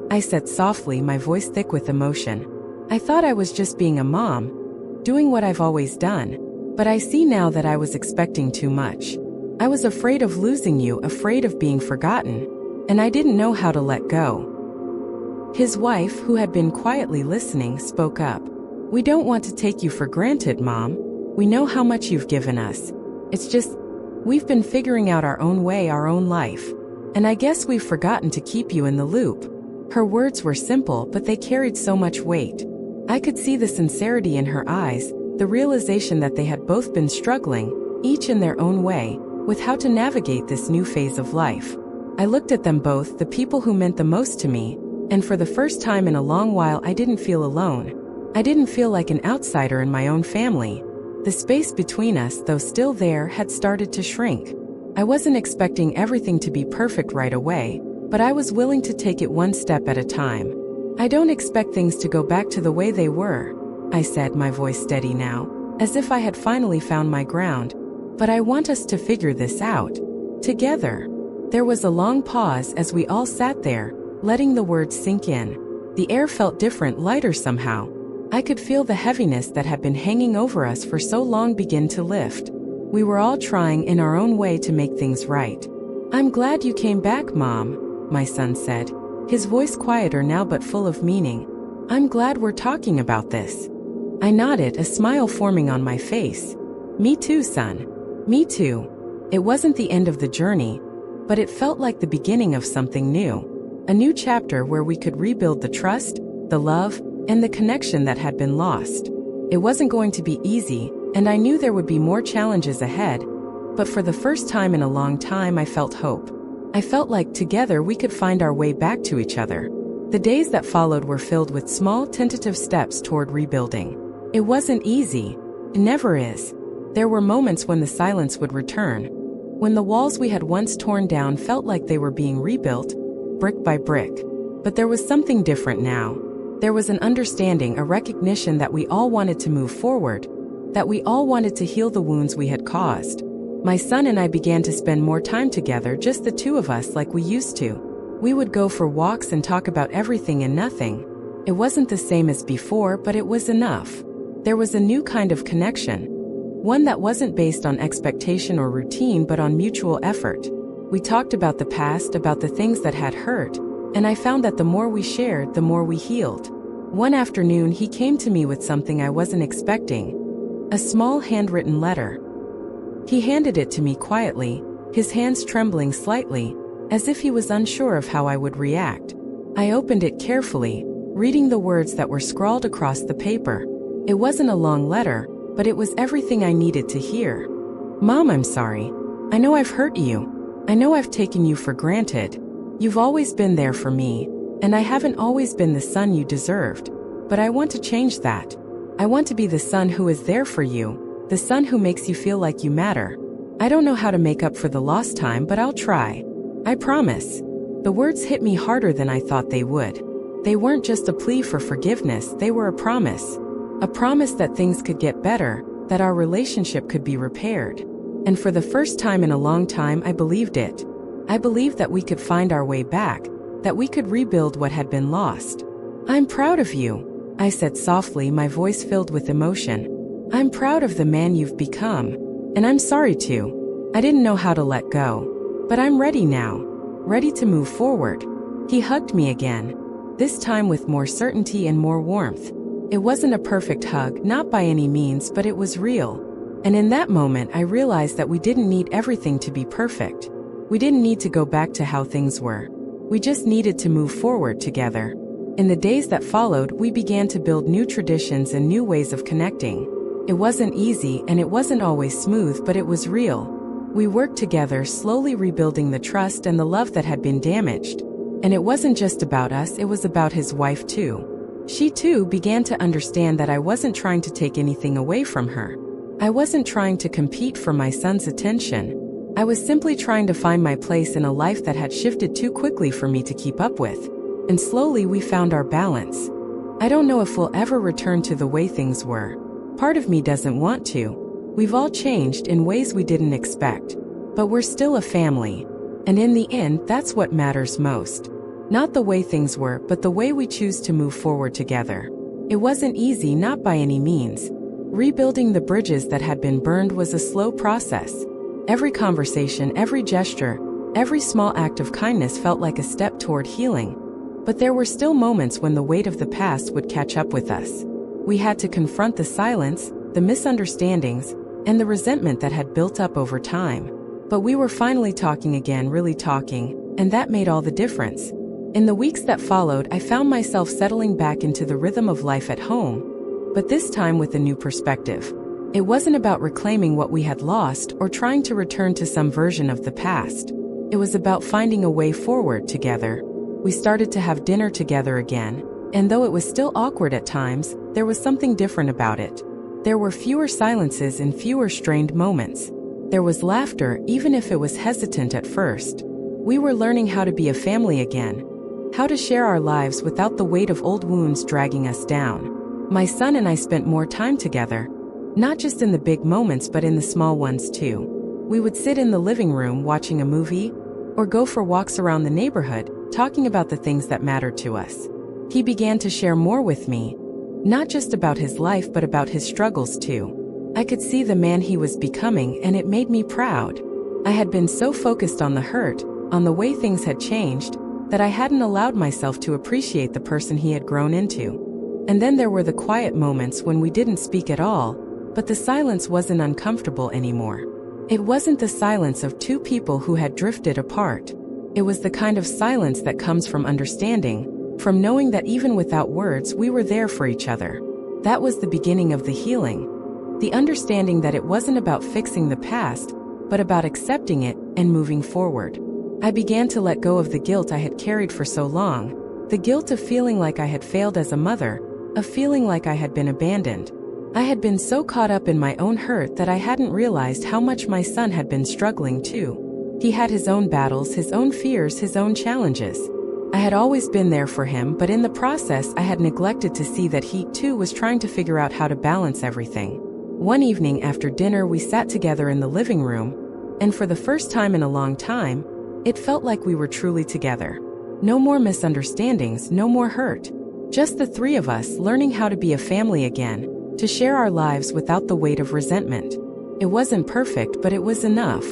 A: I said softly, my voice thick with emotion. "I thought I was just being a mom, doing what I've always done. But I see now that I was expecting too much. I was afraid of losing you, afraid of being forgotten, and I didn't know how to let go." His wife, who had been quietly listening, spoke up. "We don't want to take you for granted, Mom. We know how much you've given us. It's just, we've been figuring out our own way, our own life. And I guess we've forgotten to keep you in the loop." Her words were simple, but they carried so much weight. I could see the sincerity in her eyes, the realization that they had both been struggling, each in their own way, with how to navigate this new phase of life. I looked at them both, the people who meant the most to me, and for the first time in a long while I didn't feel alone. I didn't feel like an outsider in my own family. The space between us, though still there, had started to shrink. I wasn't expecting everything to be perfect right away, but I was willing to take it one step at a time. I don't expect things to go back to the way they were, I said, my voice steady now, as if I had finally found my ground. But I want us to figure this out. Together. There was a long pause as we all sat there, letting the words sink in. The air felt different, lighter somehow. I could feel the heaviness that had been hanging over us for so long begin to lift. We were all trying in our own way to make things right. "I'm glad you came back, Mom," my son said, his voice quieter now but full of meaning. "I'm glad we're talking about this." I nodded, a smile forming on my face. "Me too, son. Me too." It wasn't the end of the journey, but it felt like the beginning of something new. A new chapter where we could rebuild the trust, the love, and the connection that had been lost. It wasn't going to be easy, and I knew there would be more challenges ahead, but for the first time in a long time I felt hope. I felt like together we could find our way back to each other. The days that followed were filled with small, tentative steps toward rebuilding. It wasn't easy. It never is. There were moments when the silence would return, when the walls we had once torn down felt like they were being rebuilt, brick by brick. But there was something different now. There was an understanding, a recognition that we all wanted to move forward, that we all wanted to heal the wounds we had caused. My son and I began to spend more time together, just the two of us like we used to. We would go for walks and talk about everything and nothing. It wasn't the same as before, but it was enough. There was a new kind of connection. One that wasn't based on expectation or routine but on mutual effort. We talked about the past, about the things that had hurt, and I found that the more we shared, the more we healed. One afternoon he came to me with something I wasn't expecting. A small handwritten letter. He handed it to me quietly, his hands trembling slightly, as if he was unsure of how I would react. I opened it carefully, reading the words that were scrawled across the paper. It wasn't a long letter, but it was everything I needed to hear. "Mom, I'm sorry. I know I've hurt you. I know I've taken you for granted. You've always been there for me, and I haven't always been the son you deserved. But I want to change that. I want to be the son who is there for you, the son who makes you feel like you matter. I don't know how to make up for the lost time, but I'll try. I promise." The words hit me harder than I thought they would. They weren't just a plea for forgiveness, they were a promise. A promise that things could get better, that our relationship could be repaired. And for the first time in a long time, I believed it. I believed that we could find our way back, that we could rebuild what had been lost. "I'm proud of you," I said softly, my voice filled with emotion. "I'm proud of the man you've become. And I'm sorry too. I didn't know how to let go. But I'm ready now. Ready to move forward." He hugged me again, this time with more certainty and more warmth. It wasn't a perfect hug, not by any means, but it was real. And in that moment I realized that we didn't need everything to be perfect. We didn't need to go back to how things were. We just needed to move forward together. In the days that followed, we began to build new traditions and new ways of connecting. It wasn't easy and it wasn't always smooth, but it was real. We worked together, slowly rebuilding the trust and the love that had been damaged. And it wasn't just about us, it was about his wife too. She too began to understand that I wasn't trying to take anything away from her. I wasn't trying to compete for my son's attention. I was simply trying to find my place in a life that had shifted too quickly for me to keep up with. And slowly we found our balance. I don't know if we'll ever return to the way things were. Part of me doesn't want to. We've all changed in ways we didn't expect. But we're still a family. And in the end, that's what matters most. Not the way things were, but the way we choose to move forward together. It wasn't easy, not by any means. Rebuilding the bridges that had been burned was a slow process. Every conversation, every gesture, every small act of kindness felt like a step toward healing. But there were still moments when the weight of the past would catch up with us. We had to confront the silence, the misunderstandings, and the resentment that had built up over time. But we were finally talking again, really talking, and that made all the difference. In the weeks that followed, I found myself settling back into the rhythm of life at home, but this time with a new perspective. It wasn't about reclaiming what we had lost or trying to return to some version of the past. It was about finding a way forward together. We started to have dinner together again, and though it was still awkward at times, there was something different about it. There were fewer silences and fewer strained moments. There was laughter, even if it was hesitant at first. We were learning how to be a family again, how to share our lives without the weight of old wounds dragging us down. My son and I spent more time together, not just in the big moments but in the small ones too. We would sit in the living room watching a movie, or go for walks around the neighborhood, talking about the things that mattered to us. He began to share more with me, not just about his life but about his struggles too. I could see the man he was becoming, and it made me proud. I had been so focused on the hurt, on the way things had changed, that I hadn't allowed myself to appreciate the person he had grown into. And then there were the quiet moments when we didn't speak at all, but the silence wasn't uncomfortable anymore. It wasn't the silence of two people who had drifted apart. It was the kind of silence that comes from understanding, from knowing that even without words we were there for each other. That was the beginning of the healing. The understanding that it wasn't about fixing the past, but about accepting it and moving forward. I began to let go of the guilt I had carried for so long, the guilt of feeling like I had failed as a mother, of feeling like I had been abandoned. I had been so caught up in my own hurt that I hadn't realized how much my son had been struggling too. He had his own battles, his own fears, his own challenges. I had always been there for him, but in the process I had neglected to see that he too was trying to figure out how to balance everything. One evening after dinner we sat together in the living room, and for the first time in a long time, it felt like we were truly together. No more misunderstandings, no more hurt. Just the three of us learning how to be a family again, to share our lives without the weight of resentment. It wasn't perfect, but it was enough.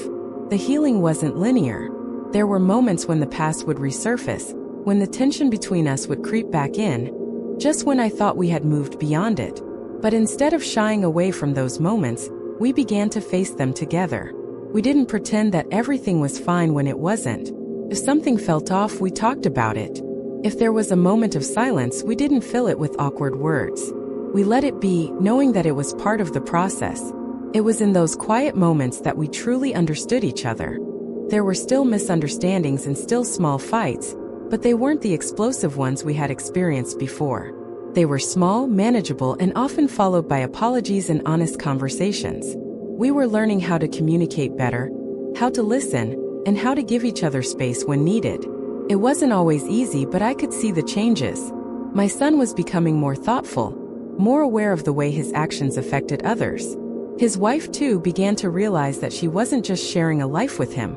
A: The healing wasn't linear. There were moments when the past would resurface, when the tension between us would creep back in, just when I thought we had moved beyond it. But instead of shying away from those moments, we began to face them together. We didn't pretend that everything was fine when it wasn't. If something felt off, we talked about it. If there was a moment of silence, we didn't fill it with awkward words. We let it be, knowing that it was part of the process. It was in those quiet moments that we truly understood each other. There were still misunderstandings and still small fights, but they weren't the explosive ones we had experienced before. They were small, manageable, and often followed by apologies and honest conversations. We were learning how to communicate better, how to listen, and how to give each other space when needed. It wasn't always easy, but I could see the changes. My son was becoming more thoughtful, more aware of the way his actions affected others. His wife, too, began to realize that she wasn't just sharing a life with him.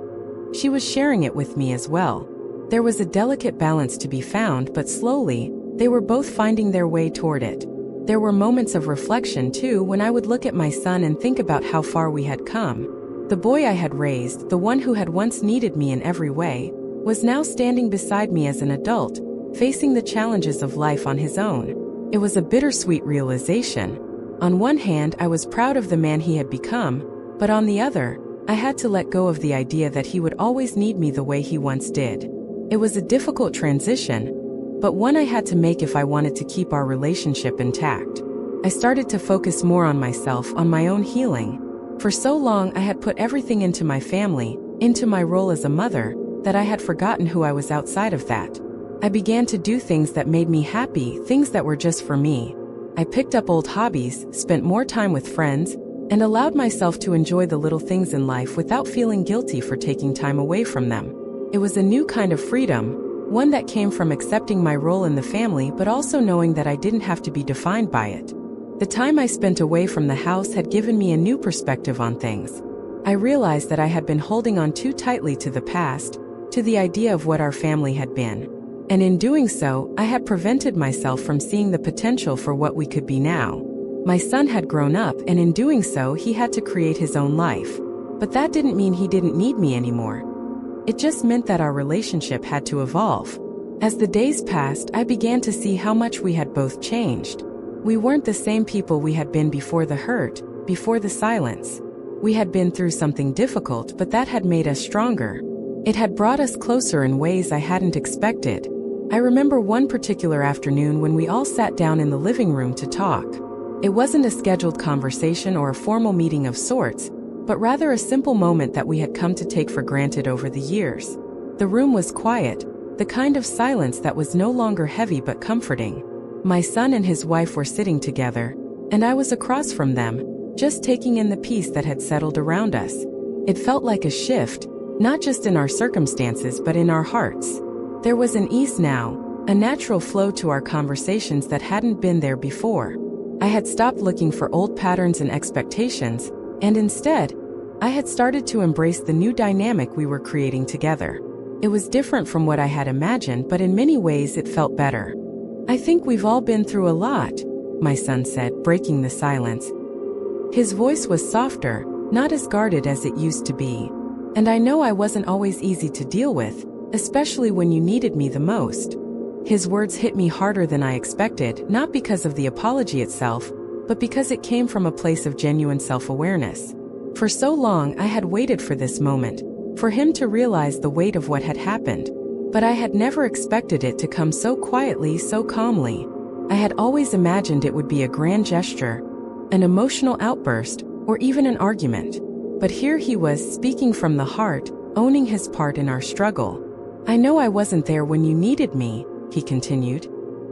A: She was sharing it with me as well. There was a delicate balance to be found, but slowly, they were both finding their way toward it. There were moments of reflection, too, when I would look at my son and think about how far we had come. The boy I had raised, the one who had once needed me in every way, was now standing beside me as an adult, facing the challenges of life on his own. It was a bittersweet realization. On one hand, I was proud of the man he had become, but on the other, I had to let go of the idea that he would always need me the way he once did. It was a difficult transition, but one I had to make if I wanted to keep our relationship intact. I started to focus more on myself, on my own healing. For so long I had put everything into my family, into my role as a mother, that I had forgotten who I was outside of that. I began to do things that made me happy, things that were just for me. I picked up old hobbies, spent more time with friends, and allowed myself to enjoy the little things in life without feeling guilty for taking time away from them. It was a new kind of freedom, one that came from accepting my role in the family but also knowing that I didn't have to be defined by it. The time I spent away from the house had given me a new perspective on things. I realized that I had been holding on too tightly to the past, to the idea of what our family had been. And in doing so, I had prevented myself from seeing the potential for what we could be now. My son had grown up, and in doing so, he had to create his own life. But that didn't mean he didn't need me anymore. It just meant that our relationship had to evolve. As the days passed, I began to see how much we had both changed. We weren't the same people we had been before the hurt, before the silence. We had been through something difficult, but that had made us stronger. It had brought us closer in ways I hadn't expected. I remember one particular afternoon when we all sat down in the living room to talk. It wasn't a scheduled conversation or a formal meeting of sorts, but rather a simple moment that we had come to take for granted over the years. The room was quiet, the kind of silence that was no longer heavy but comforting. My son and his wife were sitting together, and I was across from them, just taking in the peace that had settled around us. It felt like a shift, not just in our circumstances but in our hearts. There was an ease now, a natural flow to our conversations that hadn't been there before. I had stopped looking for old patterns and expectations, and instead, I had started to embrace the new dynamic we were creating together. It was different from what I had imagined, but in many ways it felt better. "I think we've all been through a lot," my son said, breaking the silence. His voice was softer, not as guarded as it used to be. "And I know I wasn't always easy to deal with, especially when you needed me the most." His words hit me harder than I expected, not because of the apology itself, but because it came from a place of genuine self-awareness. For so long I had waited for this moment, for him to realize the weight of what had happened. But I had never expected it to come so quietly, so calmly. I had always imagined it would be a grand gesture, an emotional outburst, or even an argument. But here he was, speaking from the heart, owning his part in our struggle. "I know I wasn't there when you needed me," he continued.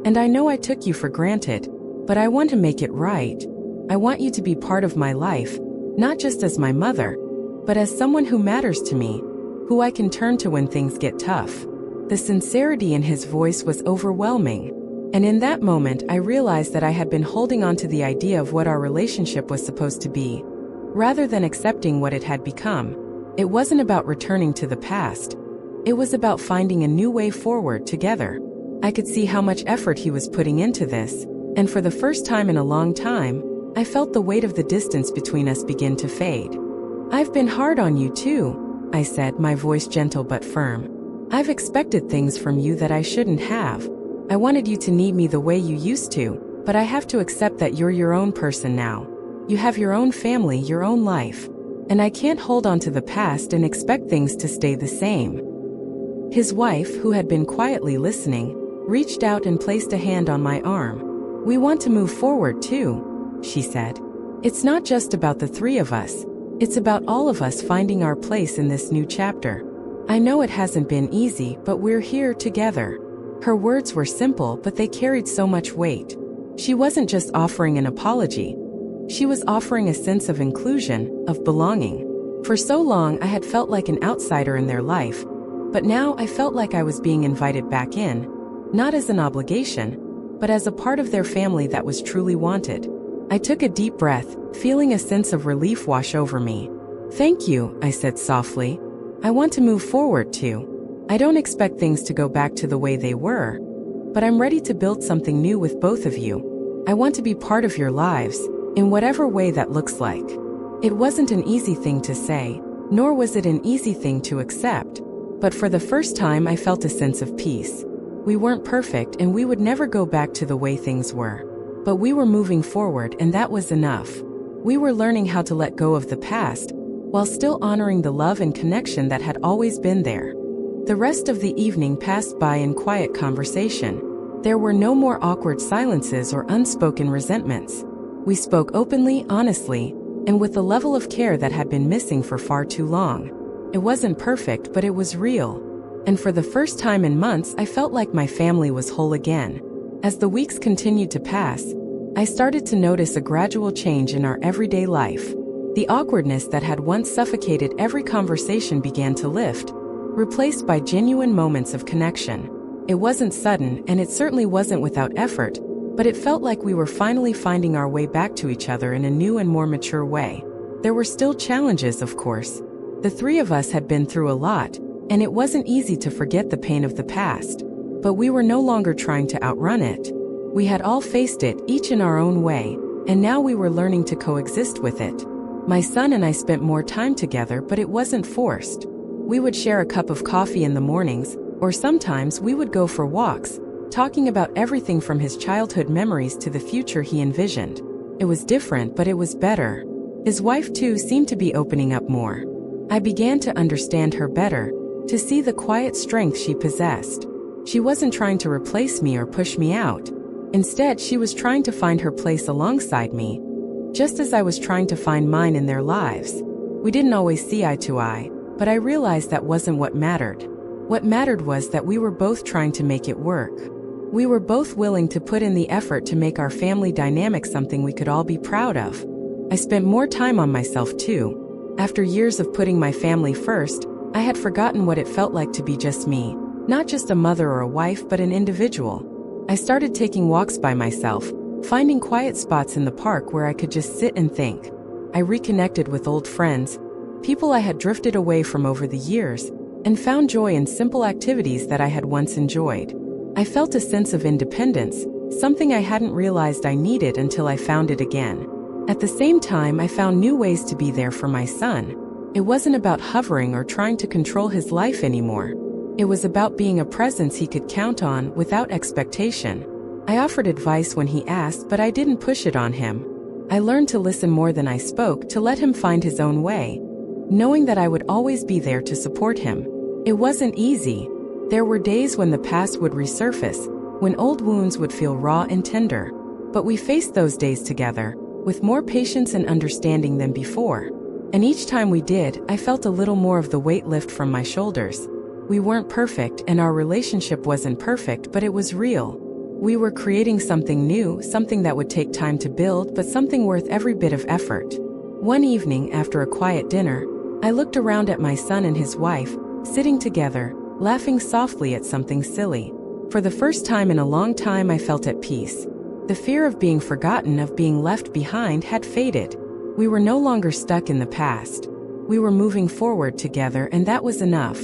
A: "And I know I took you for granted, but I want to make it right. I want you to be part of my life, not just as my mother, but as someone who matters to me, who I can turn to when things get tough." The sincerity in his voice was overwhelming. And in that moment, I realized that I had been holding on to the idea of what our relationship was supposed to be, rather than accepting what it had become. It wasn't about returning to the past. It was about finding a new way forward together. I could see how much effort he was putting into this, and for the first time in a long time, I felt the weight of the distance between us begin to fade. "I've been hard on you too," I said, my voice gentle but firm. "I've expected things from you that I shouldn't have. I wanted you to need me the way you used to, but I have to accept that you're your own person now. You have your own family, your own life. And I can't hold on to the past and expect things to stay the same." His wife, who had been quietly listening, reached out and placed a hand on my arm. "We want to move forward too," she said. "It's not just about the three of us. It's about all of us finding our place in this new chapter. I know it hasn't been easy, but we're here together." Her words were simple, but they carried so much weight. She wasn't just offering an apology. She was offering a sense of inclusion, of belonging. For so long I had felt like an outsider in their life, but now I felt like I was being invited back in, not as an obligation, but as a part of their family that was truly wanted. I took a deep breath, feeling a sense of relief wash over me. "Thank you," I said softly. "I want to move forward too. I don't expect things to go back to the way they were, but I'm ready to build something new with both of you. I want to be part of your lives, in whatever way that looks like." It wasn't an easy thing to say, nor was it an easy thing to accept, but for the first time I felt a sense of peace. We weren't perfect and we would never go back to the way things were. But we were moving forward, and that was enough. We were learning how to let go of the past, while still honoring the love and connection that had always been there. The rest of the evening passed by in quiet conversation. There were no more awkward silences or unspoken resentments. We spoke openly, honestly, and with a level of care that had been missing for far too long. It wasn't perfect, but it was real. And for the first time in months, I felt like my family was whole again. As the weeks continued to pass, I started to notice a gradual change in our everyday life. The awkwardness that had once suffocated every conversation began to lift, replaced by genuine moments of connection. It wasn't sudden, and it certainly wasn't without effort, but it felt like we were finally finding our way back to each other in a new and more mature way. There were still challenges, of course. The three of us had been through a lot, and it wasn't easy to forget the pain of the past. But we were no longer trying to outrun it. We had all faced it, each in our own way, and now we were learning to coexist with it. My son and I spent more time together, but it wasn't forced. We would share a cup of coffee in the mornings, or sometimes we would go for walks, talking about everything from his childhood memories to the future he envisioned. It was different, but it was better. His wife too seemed to be opening up more. I began to understand her better, to see the quiet strength she possessed. She wasn't trying to replace me or push me out. Instead, she was trying to find her place alongside me, just as I was trying to find mine in their lives. We didn't always see eye to eye, but I realized that wasn't what mattered. What mattered was that we were both trying to make it work. We were both willing to put in the effort to make our family dynamic something we could all be proud of. I spent more time on myself too. After years of putting my family first, I had forgotten what it felt like to be just me, not just a mother or a wife but an individual. I started taking walks by myself, finding quiet spots in the park where I could just sit and think. I reconnected with old friends, people I had drifted away from over the years, and found joy in simple activities that I had once enjoyed. I felt a sense of independence, something I hadn't realized I needed until I found it again. At the same time, I found new ways to be there for my son. It wasn't about hovering or trying to control his life anymore. It was about being a presence he could count on without expectation. I offered advice when he asked, but I didn't push it on him. I learned to listen more than I spoke, to let him find his own way, knowing that I would always be there to support him. It wasn't easy. There were days when the past would resurface, when old wounds would feel raw and tender. But we faced those days together, with more patience and understanding than before. And each time we did, I felt a little more of the weight lift from my shoulders. We weren't perfect, and our relationship wasn't perfect, but it was real. We were creating something new, something that would take time to build, but something worth every bit of effort. One evening, after a quiet dinner, I looked around at my son and his wife, sitting together, laughing softly at something silly. For the first time in a long time, I felt at peace. The fear of being forgotten, of being left behind, had faded. We were no longer stuck in the past. We were moving forward together, and that was enough.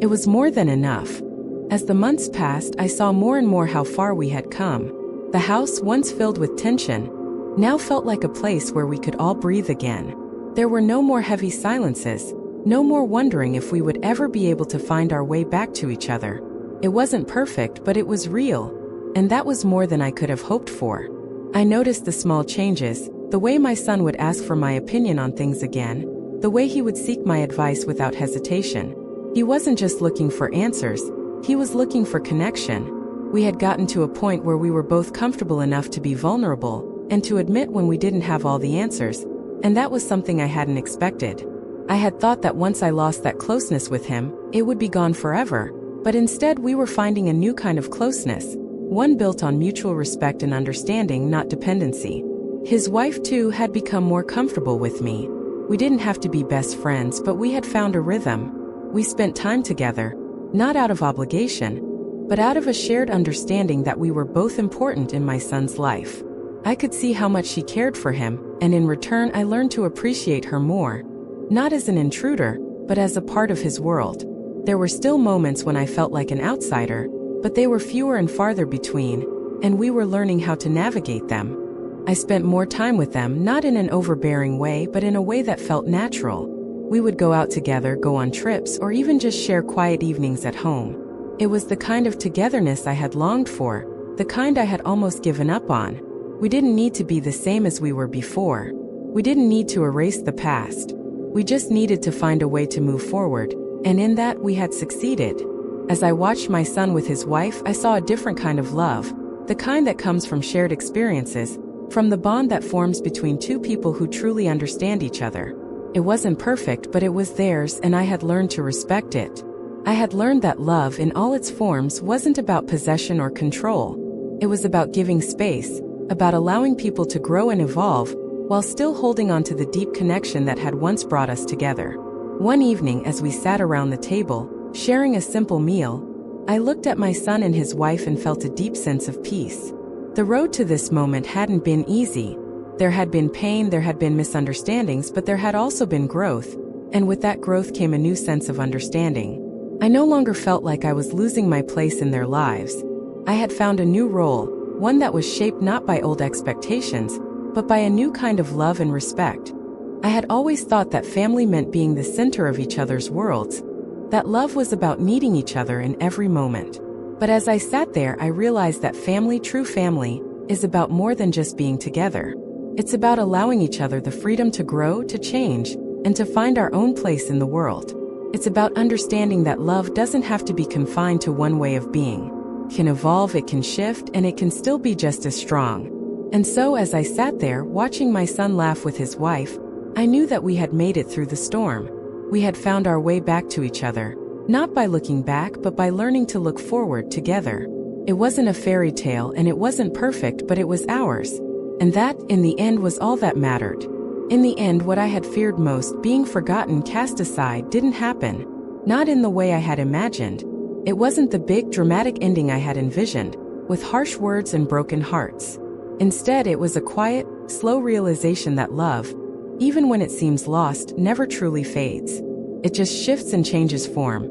A: It was more than enough. As the months passed, I saw more and more how far we had come. The house, once filled with tension, now felt like a place where we could all breathe again. There were no more heavy silences, no more wondering if we would ever be able to find our way back to each other. It wasn't perfect, but it was real, and that was more than I could have hoped for. I noticed the small changes, the way my son would ask for my opinion on things again, the way he would seek my advice without hesitation. He wasn't just looking for answers, he was looking for connection. We had gotten to a point where we were both comfortable enough to be vulnerable, and to admit when we didn't have all the answers, and that was something I hadn't expected. I had thought that once I lost that closeness with him, it would be gone forever, but instead we were finding a new kind of closeness, one built on mutual respect and understanding, not dependency. His wife, too, had become more comfortable with me. We didn't have to be best friends, but we had found a rhythm. We spent time together, not out of obligation, but out of a shared understanding that we were both important in my son's life. I could see how much she cared for him, and in return I learned to appreciate her more, not as an intruder, but as a part of his world. There were still moments when I felt like an outsider, but they were fewer and farther between, and we were learning how to navigate them. I spent more time with them, not in an overbearing way, but in a way that felt natural. We would go out together, go on trips, or even just share quiet evenings at home. It was the kind of togetherness I had longed for, the kind I had almost given up on. We didn't need to be the same as we were before. We didn't need to erase the past. We just needed to find a way to move forward, and in that we had succeeded. As I watched my son with his wife, I saw a different kind of love, the kind that comes from shared experiences, from the bond that forms between two people who truly understand each other. It wasn't perfect, but it was theirs, and I had learned to respect it. I had learned that love in all its forms wasn't about possession or control. It was about giving space, about allowing people to grow and evolve, while still holding on to the deep connection that had once brought us together. One evening, as we sat around the table, sharing a simple meal, I looked at my son and his wife and felt a deep sense of peace. The road to this moment hadn't been easy. There had been pain, there had been misunderstandings, but there had also been growth, and with that growth came a new sense of understanding. I no longer felt like I was losing my place in their lives. I had found a new role, one that was shaped not by old expectations, but by a new kind of love and respect. I had always thought that family meant being the center of each other's worlds, that love was about needing each other in every moment. But as I sat there, I realized that family, true family, is about more than just being together. It's about allowing each other the freedom to grow, to change, and to find our own place in the world. It's about understanding that love doesn't have to be confined to one way of being. It can evolve, it can shift, and it can still be just as strong. And so as I sat there, watching my son laugh with his wife, I knew that we had made it through the storm. We had found our way back to each other, not by looking back, but by learning to look forward together. It wasn't a fairy tale and it wasn't perfect, but it was ours. And that, in the end, was all that mattered. In the end, what I had feared most, being forgotten, cast aside, didn't happen. Not in the way I had imagined. It wasn't the big, dramatic ending I had envisioned, with harsh words and broken hearts. Instead, it was a quiet, slow realization that love, even when it seems lost, never truly fades. It just shifts and changes form.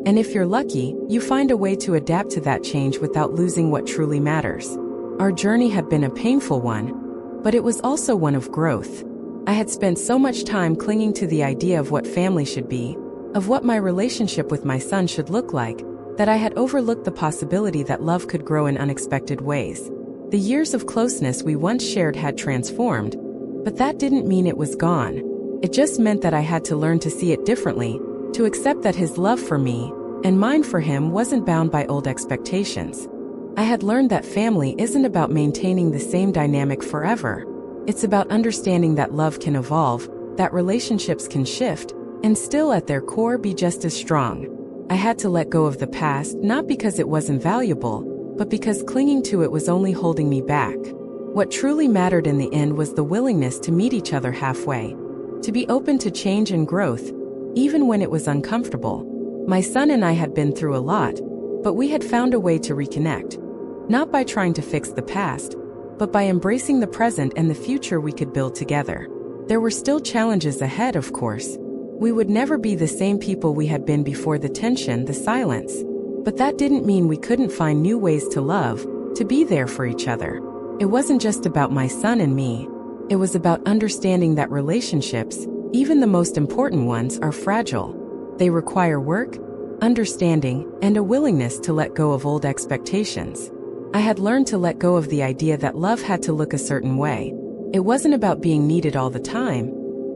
A: And if you're lucky, you find a way to adapt to that change without losing what truly matters. Our journey had been a painful one, but it was also one of growth. I had spent so much time clinging to the idea of what family should be, of what my relationship with my son should look like, that I had overlooked the possibility that love could grow in unexpected ways. The years of closeness we once shared had transformed, but that didn't mean it was gone. It just meant that I had to learn to see it differently, to accept that his love for me, and mine for him, wasn't bound by old expectations. I had learned that family isn't about maintaining the same dynamic forever. It's about understanding that love can evolve, that relationships can shift, and still at their core be just as strong. I had to let go of the past, not because it wasn't valuable, but because clinging to it was only holding me back. What truly mattered in the end was the willingness to meet each other halfway, to be open to change and growth, even when it was uncomfortable. My son and I had been through a lot, but we had found a way to reconnect. Not by trying to fix the past, but by embracing the present and the future we could build together. There were still challenges ahead, of course. We would never be the same people we had been before, the tension, the silence. But that didn't mean we couldn't find new ways to love, to be there for each other. It wasn't just about my son and me. It was about understanding that relationships, even the most important ones, are fragile. They require work, understanding, and a willingness to let go of old expectations. I had learned to let go of the idea that love had to look a certain way. It wasn't about being needed all the time,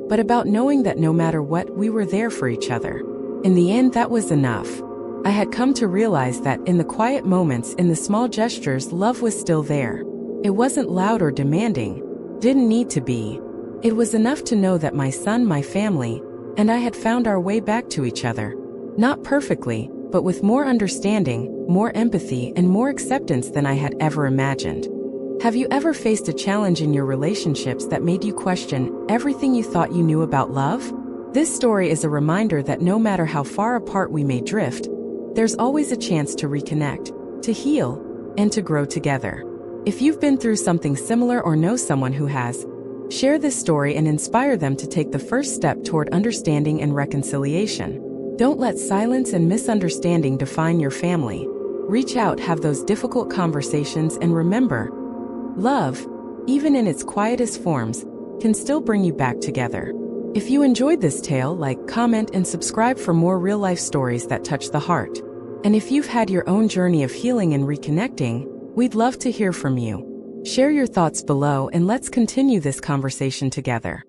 A: but about knowing that no matter what, we were there for each other. In the end, that was enough. I had come to realize that in the quiet moments, in the small gestures, love was still there. It wasn't loud or demanding, didn't need to be. It was enough to know that my son, my family, and I had found our way back to each other. Not perfectly, but with more understanding, more empathy, and more acceptance than I had ever imagined. Have you ever faced a challenge in your relationships that made you question everything you thought you knew about love? This story is a reminder that no matter how far apart we may drift, there's always a chance to reconnect, to heal, and to grow together. If you've been through something similar or know someone who has, share this story and inspire them to take the first step toward understanding and reconciliation. Don't let silence and misunderstanding define your family. Reach out, have those difficult conversations, and remember, love, even in its quietest forms, can still bring you back together. If you enjoyed this tale, like, comment, and subscribe for more real-life stories that touch the heart. And if you've had your own journey of healing and reconnecting, we'd love to hear from you. Share your thoughts below and let's continue this conversation together.